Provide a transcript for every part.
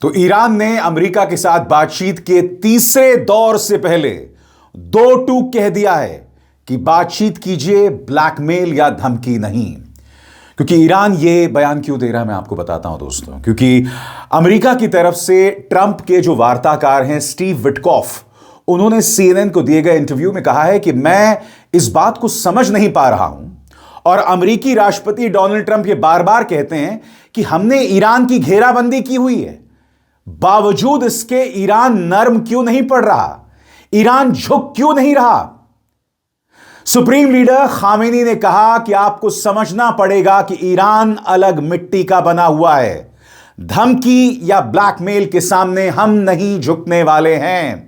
तो ईरान ने अमेरिका के साथ बातचीत के तीसरे दौर से पहले दो टूक कह दिया है कि बातचीत कीजिए, ब्लैकमेल या धमकी नहीं। क्योंकि ईरान ये बयान क्यों दे रहा है मैं आपको बताता हूं दोस्तों। क्योंकि अमेरिका की तरफ से ट्रंप के जो वार्ताकार हैं स्टीव विटकॉफ, उन्होंने CNN को दिए गए इंटरव्यू में कहा है कि मैं इस बात को समझ नहीं पा रहा हूं और अमेरिकी राष्ट्रपति डोनाल्ड ट्रंप ये बार बार कहते हैं कि हमने ईरान की घेराबंदी की हुई है, बावजूद इसके ईरान नर्म क्यों नहीं पड़ रहा, ईरान झुक क्यों नहीं रहा। सुप्रीम लीडर खामेनी ने कहा कि आपको समझना पड़ेगा कि ईरान अलग मिट्टी का बना हुआ है, धमकी या ब्लैकमेल के सामने हम नहीं झुकने वाले हैं।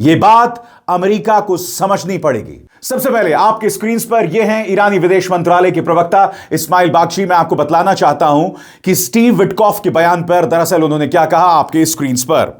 यह बात अमेरिका को समझनी पड़ेगी। सबसे पहले आपके स्क्रीन पर यह हैं ईरानी विदेश मंत्रालय के प्रवक्ता इस्माइल बागची। मैं आपको बतलाना चाहता हूं कि स्टीव विटकॉफ के बयान पर दरअसल उन्होंने क्या कहा। आपके स्क्रीन पर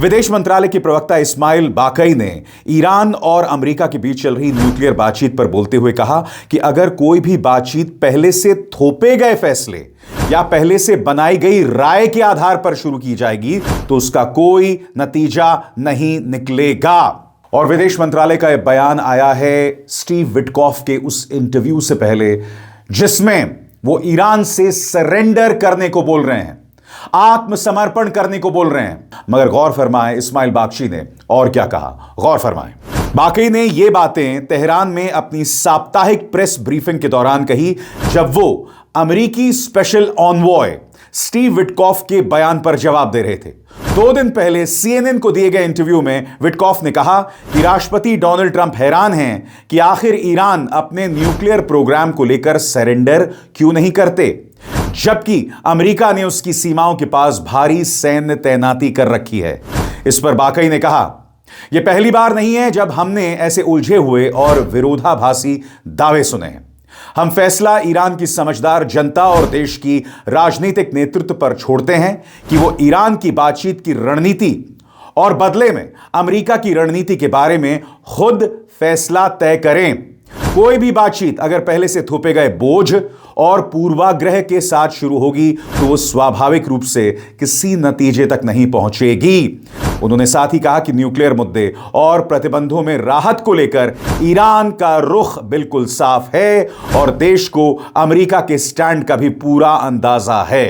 विदेश मंत्रालय के प्रवक्ता इस्माइल बाकई ने ईरान और अमेरिका के बीच चल रही न्यूक्लियर बातचीत पर बोलते हुए कहा कि अगर कोई भी बातचीत पहले से थोपे गए फैसले या पहले से बनाई गई राय के आधार पर शुरू की जाएगी तो उसका कोई नतीजा नहीं निकलेगा। और विदेश मंत्रालय का यह बयान आया है स्टीव विटकॉफ के उस इंटरव्यू से पहले जिसमें वो ईरान से सरेंडर करने को बोल रहे हैं, आत्मसमर्पण करने को बोल रहे हैं। मगर गौर फरमाएं इस्माइल बागची ने और क्या कहा, गौर फरमाएं। बाकी ने ये बातें तेहरान में अपनी साप्ताहिक प्रेस ब्रीफिंग के दौरान कही जब वो अमेरिकी स्पेशल ऑनवॉय स्टीव विटकॉफ के बयान पर जवाब दे रहे थे। 2 दिन पहले CNN को दिए गए इंटरव्यू में विटकॉफ ने कहा कि राष्ट्रपति डोनाल्ड ट्रंप हैरान हैं कि आखिर ईरान अपने न्यूक्लियर प्रोग्राम को लेकर सरेंडर क्यों नहीं करते, जबकि अमेरिका ने उसकी सीमाओं के पास भारी सैन्य तैनाती कर रखी है। इस पर बाकई ने कहा, यह पहली बार नहीं है जब हमने ऐसे उलझे हुए और विरोधाभासी दावे सुने हैं। हम फैसला ईरान की समझदार जनता और देश की राजनीतिक नेतृत्व पर छोड़ते हैं कि वो ईरान की बातचीत की रणनीति और बदले में अमेरिका की रणनीति के बारे में खुद फैसला तय करें। कोई भी बातचीत अगर पहले से थोपे गए बोझ और पूर्वाग्रह के साथ शुरू होगी तो वो स्वाभाविक रूप से किसी नतीजे तक नहीं पहुंचेगी। उन्होंने साथ ही कहा कि न्यूक्लियर मुद्दे और प्रतिबंधों में राहत को लेकर ईरान का रुख बिल्कुल साफ है और देश को अमेरिका के स्टैंड का भी पूरा अंदाजा है।